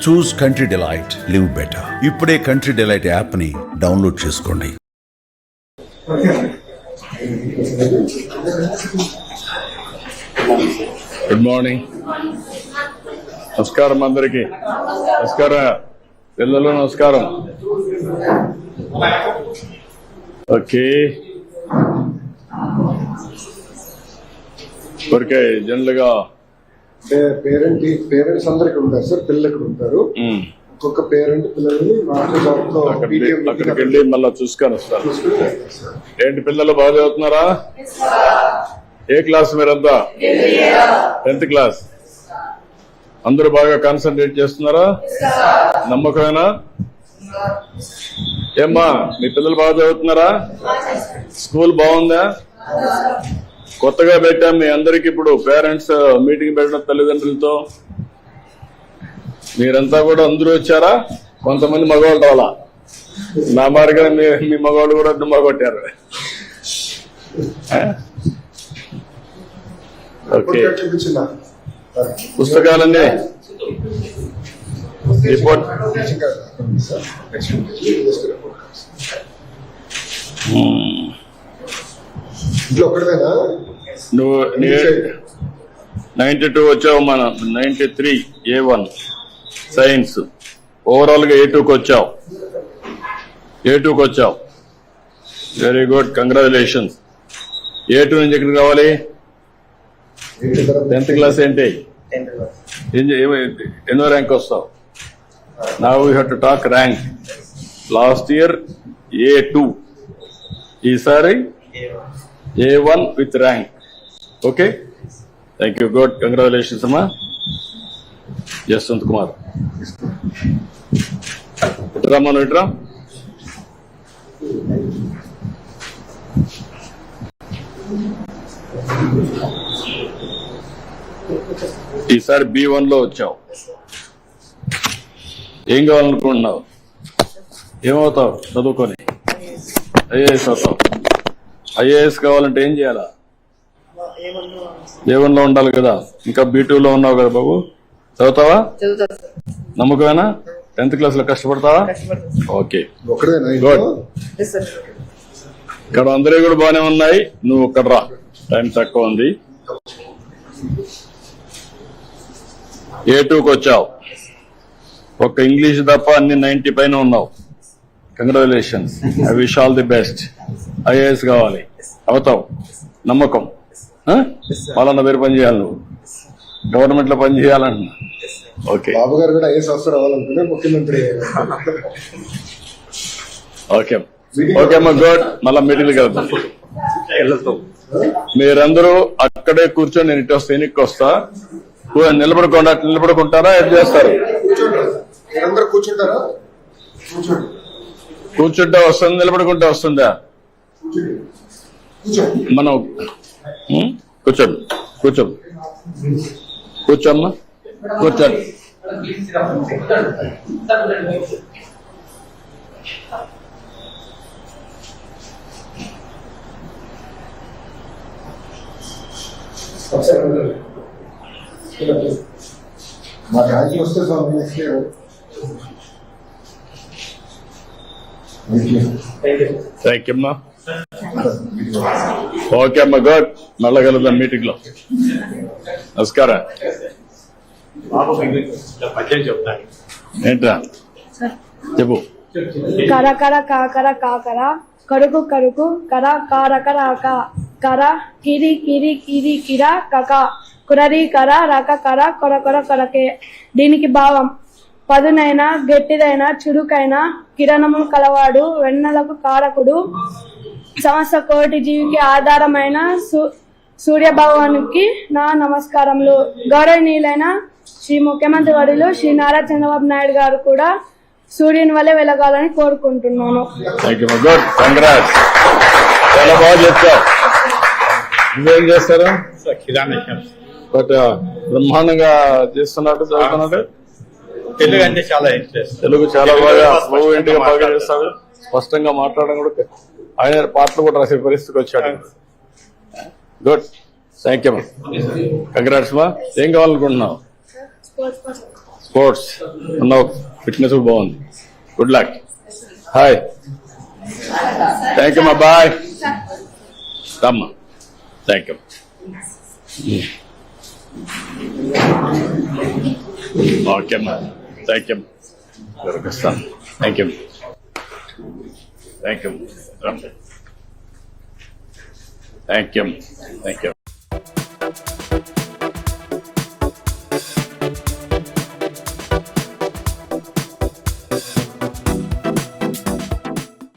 చూస్ country delight, live better. ఇప్పుడే country delight app ని download చేసుకోండి. Good morning. నమస్కారం అందరికి. నమస్కారం పిల్లలు, నమస్కారం. ఓకే, ఊరికే జనరల్ గా పేరెంట్స్ అందరికి ఉంటారు సార్, పిల్లలు ఇక్కడ ఉంటారు. ఒక్కొక్క పేరెంట్ పిల్లల్ని అక్కడికి వెళ్ళి మళ్ళా చూసుకొని వస్తారు. ఏంటి పిల్లలు బాగా చదువుతున్నారా? ఏ క్లాస్ మీరంతా? 10th class. అందరూ బాగా కాన్సన్ట్రేట్ చేస్తున్నారా? నమ్మకమేనా? ఏమ్మా మీ పిల్లలు బాగా చదువుతున్నారా? స్కూల్ బాగుందా? కొత్తగా పెట్టాం మీ అందరికి ఇప్పుడు పేరెంట్స్ మీటింగ్ పెట్టడం తల్లిదండ్రులతో. మీరంతా కూడా అందరూ వచ్చారా? కొంతమంది మగవాళ్ళు రావాలా? నా మారిగా మీ మగవాళ్ళు కూడా డుమ్మా కొట్టారు. ఓకే, పుస్తకాలన్నీ రిపోర్ట్ నువ్వు 92 వచ్చావు, మన 93 A1 సైన్స్. ఓవరాల్ గా A2కి వచ్చావు. Very good, congratulations. A2 నుంచి ఎక్కడికి రావాలి? 10th class. ఏంటి ఎన్నో ర్యాంక్ వస్తావు? Now you have to talk rank. Last year A2, ఈసారి A1 with rank. Okay, thank you. Good, congratulations అమ్మా. జస్వంత్ కుమార్ ఇట్రా, మనం ఇట్రా. ఈసారి B1 లో వచ్చావు. ఏం కావాలనుకుంటున్నావు? ఏమవుతావు చదువుకొని? ఐఏఎస్ అవుతావు. ఐఏఎస్ కావాలంటే ఏం చేయాలా? A1 లో ఉండాలి కదా. ఇంకా B2 లో ఉన్నావు కదా బాబు. చదువుతావా? నమ్మకమేనా? 10th క్లాస్ లో కష్టపడతావా? Okay, good. ఇక్కడ అందరూ కూడా బాగానే ఉన్నాయి. నువ్వు ఒక్కడ రా, టైం తక్కువ ఉంది. A2కి వచ్చావు. ఒక్క ఇంగ్లీష్ తప్ప అన్ని 90 పైన ఉన్నావు. Congratulations. I wish all the best. IAS కావాలి, అవుతావు. నమ్మకం. వాళ్ళన్న పేరు పని చేయాలి, నువ్వు గవర్నమెంట్ లో పని చేయాలన్నా. ఓకే, బాబు గారు కూడా ఐఏఎస్ ఆఫీసర్ అవ్వాలనుకునే ముఖ్యమంత్రి. ఓకే ఓకే అమ్మా, గుడ్. మళ్ళా మీటింగ్ కలుద్దాం. మీరందరూ అక్కడే కూర్చొని నేను ఇటు వస్తా, ఎన్నికకి వస్తా. నిలబడుకుంటారా? ఏం చేస్తారు? కూర్చుంటే వస్తుంది, నిలబడుకుంటే వస్తుందా? మనం కూర్చోమ్మా, కూర్చోండి. మా రాజ్యం వస్తే థ్యాంక్ యూ అమ్మా. ఓకే అమ్మా, గుడ్. మళ్ళా కలుద్దాం మీటింగ్ లో. నమస్కారం. ఏంట్రా చెప్పు. కర కర కాకర కాకర, కరుకు కరుకు కర కారక రాక, కర కిరి కిరి కిరి కిర కక, కురరి కర రక కర కొర కొర కొరకే. దీనికి భావం: పదునైన గట్టిదైన చురుకైన కిరణము కలవాడు, వెన్నెలకు కారకుడు, సమస్త కోటి జీవికి ఆధారమైన సూర్యభగవానికి నా నమస్కారములు. గౌరవనీయులైన శ్రీ ముఖ్యమంత్రి వర్యులు శ్రీ నారా చంద్రబాబు నాయుడు గారు కూడా సూర్యుని వల్లే వెలగాలని కోరుకుంటున్నాను. చాలా బాగా చెప్తావు. నువ్వేం చేస్తారా? బట్ బ్రహ్మాండంగా చేస్తున్నట్టు చదువుతున్నట్టు. తెలుగు అంటే చాలా ఇంట్రెస్ట్. తెలుగు చాలా బాగా ఫ్లూయెంట్గా బాగా చేస్తాడు. స్పష్టంగా మాట్లాడడం కూడా. ఆయన పాటలు కూడా రాసే పరిస్థితికి వచ్చాడు. Good, thank you. కంగ్రాట్స్ మా. ఏం కావాలనుకుంటున్నావు? స్పోర్ట్స్ ఉన్నావు, ఫిట్నెస్ బాగుంది. Good luck. Hi, thank you మా బాయ్. రమ్మా, థ్యాంక్ యూ. ఓకే అమ్మా, థ్యాంక్ యూ. దొరికిస్తాను. Thank you, thank you. Thank you, thank you.